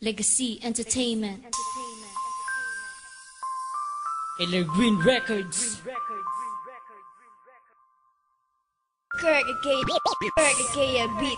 Legacy Entertainment. Evergreen Records. Kaya beat.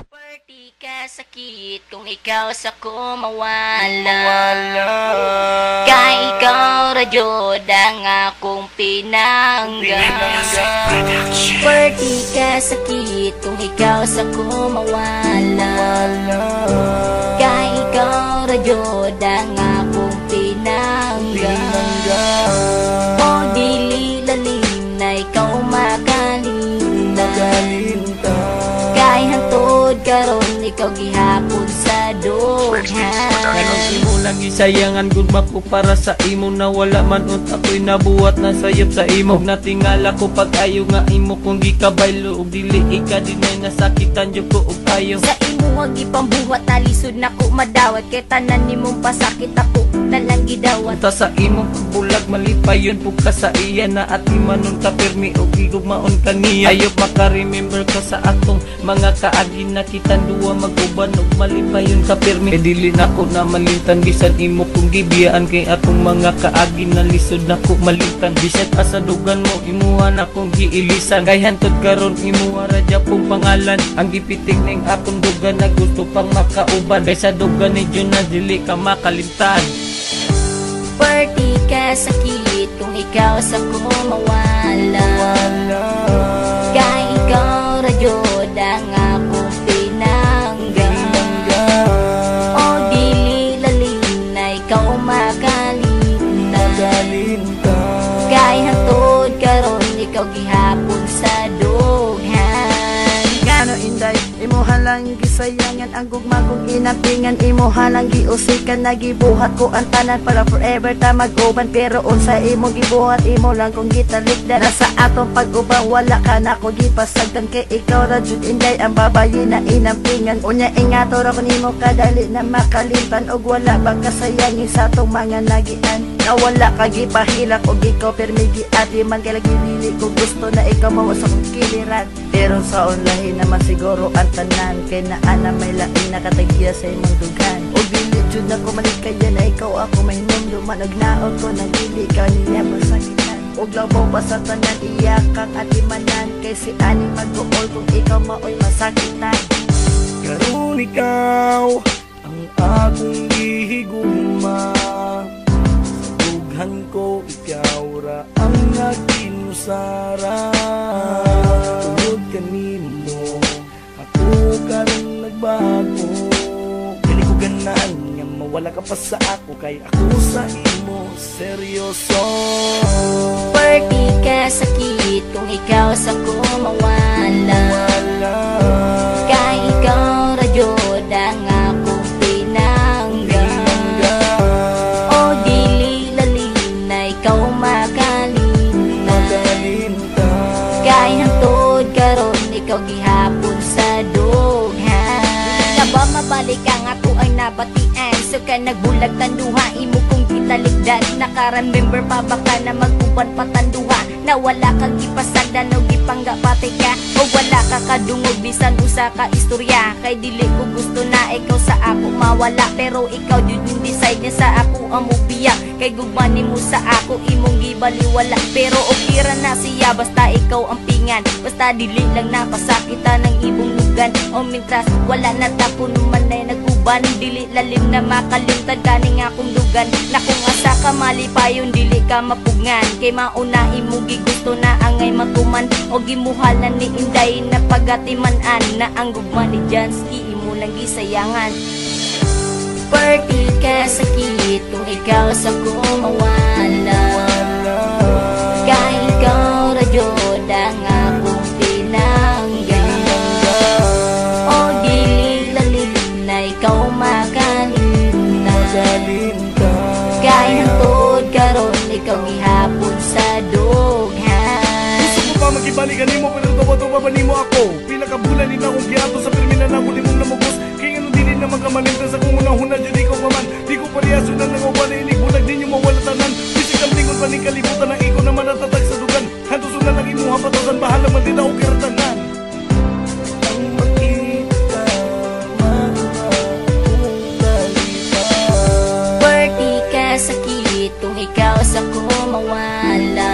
Party ka sakit kung ikaw sa ko mawala. Kay ikaw radyod ang akong pinanggaga. Party ka sakit kung ikaw sa ko mawala. Kay ikaw radyod ang akong pinanggaga. O dili lalim na ikaw makalinta. Kay hantod karon ikaw gihapon sa dughan. Karon imo lang gisayangan gud mako para sa imo na wala man unta ko'y nabuhat na sayop sa imo. Natingala ko pag-ayo nga imo kung gikabaylo ug dili ika dinay nasakitan jud ko og ayo. Sa imo ang ipambuhat na lisod nako madawat kay tanan nimong pasakit ako nalang gidawat. Unta sa imong pagbulag malipayon pug ka sa iya na at imanon ka permi og gigugmaon kaniya. Ayop maka-remember ka sa atong mga kaagi na kitang duwa mag-uban ug malipayon ka permi. E dili nako na malintan bisan imo kung gibiyaan kay atong mga kaagi na lisod nako malintan. Bisan pa sa dugan mo imuha na kong giilisan kay hantod karon imuha ra pong pangalan. Ang gipitik ning akong dugan na gusto pang makauban kay sa dugan ni Jun na dili ka makalimtan. Party ka sakit kung ikaw sa ko mawala. Kay ikaw radyod ang akong pinanggaga. O dili lalim na ikaw makalinta. Kay hantod karon ikaw gihapon sa dughan. Ngano inday, imuha lang gisayangan ang gugma kong inampingan. Imuha lang giusikan na gibuhat ko ang tanan para forever ta mag-uban. Pero unsa imo gibuhat imo lang kung gitalikdan. Nasa atong pag-uban wala ka na ko gipasagdan kay ikaw ra jud inday ang babayi na inampingan. Unya ingato ra ko nimo kadali na makalimtan og wala bang kasayangi sa atong mga nagian. Na wala ka gipahilak og ikaw permi giati man kay lagi dili ko gusto na ikaw mao sa kong kiliran. Pero sa online naman siguro ang tanan kay naa na may lain na katagya sa imong dughan. Og dili jud na ko malikaya na ikaw ako mahinumduman. Nagnaot ko nang dili ka niya masakitan. Og labaw pa sa tanan iyakang atimanan kay si ani mag-uol kung ikaw maoy masakitan. Karon ikaw ang akong gihigugma. Sa dughan ko ikaw ra ang nagkinusara. Tungod kanimo ako karon nagbago. Dili ko ganahan nga mawala ka pa sa ako kay ako sa imo seryoso. Party ka sakit kung ikaw sa ko mawala. Kay ikaw radyod ang akong pinanggaga. O dili lalim na ikaw makalinta. Kay hantod karon ikaw gihapon sa dughan. Ka ba mabalik ang ako ay nabatian. So ka nagbulag tanduha imo kong gitalikdan. Naka-remember pa baka na mag-uban patanduha. Na wala kang gipasagdan o gipangga pati ka. O wala ka kadungog bisan usa ka istorya. Kay dili ko gusto na ikaw sa ako mawala. Pero ikaw jud yung decide niya sa ako ang mubiya. Kay gugmani mo sa ako imong gibaliwala. Pero okay ra na siya basta ikaw ang pingan. Basta dili lang napasakitan ng ibong lugan. O mintras wala na tapon man ay naguban. Dili lalim na makalimtad ganing akong lugan. Na kung asa ka malipayon dili ka mapugngan. Kay mauna imong gusto na angay matuman. O gimuhalan ni inday na pagatimanan. Na ang gugma ni Jansky imo lang gisayangan. Party ka sakit kung ikaw sa ko mawala. Kay ikaw radyod ang akong pinanggaga. O dili lalim na ikaw makalinta. Kay hantod karon ikaw gihapon balikan nimo pero tuwa-tuwa ba nimo ako? Pila ka bulan nila akong giato sa perminan ako nimong namugos. Kaya ano dili na magkamalintan sa kung unang-huna dyan di ko paman. Di ko pariyaso na nangawala inig bulag ninyo mawala tanan. Bisig ang lingon pa ni kalibutan na ikaw naman natatag sa dugan. Hantusun na lang imuha patasan bahala man din ako kiratanan. Ang makita Party ka sakit kung ikaw sa ko mawala.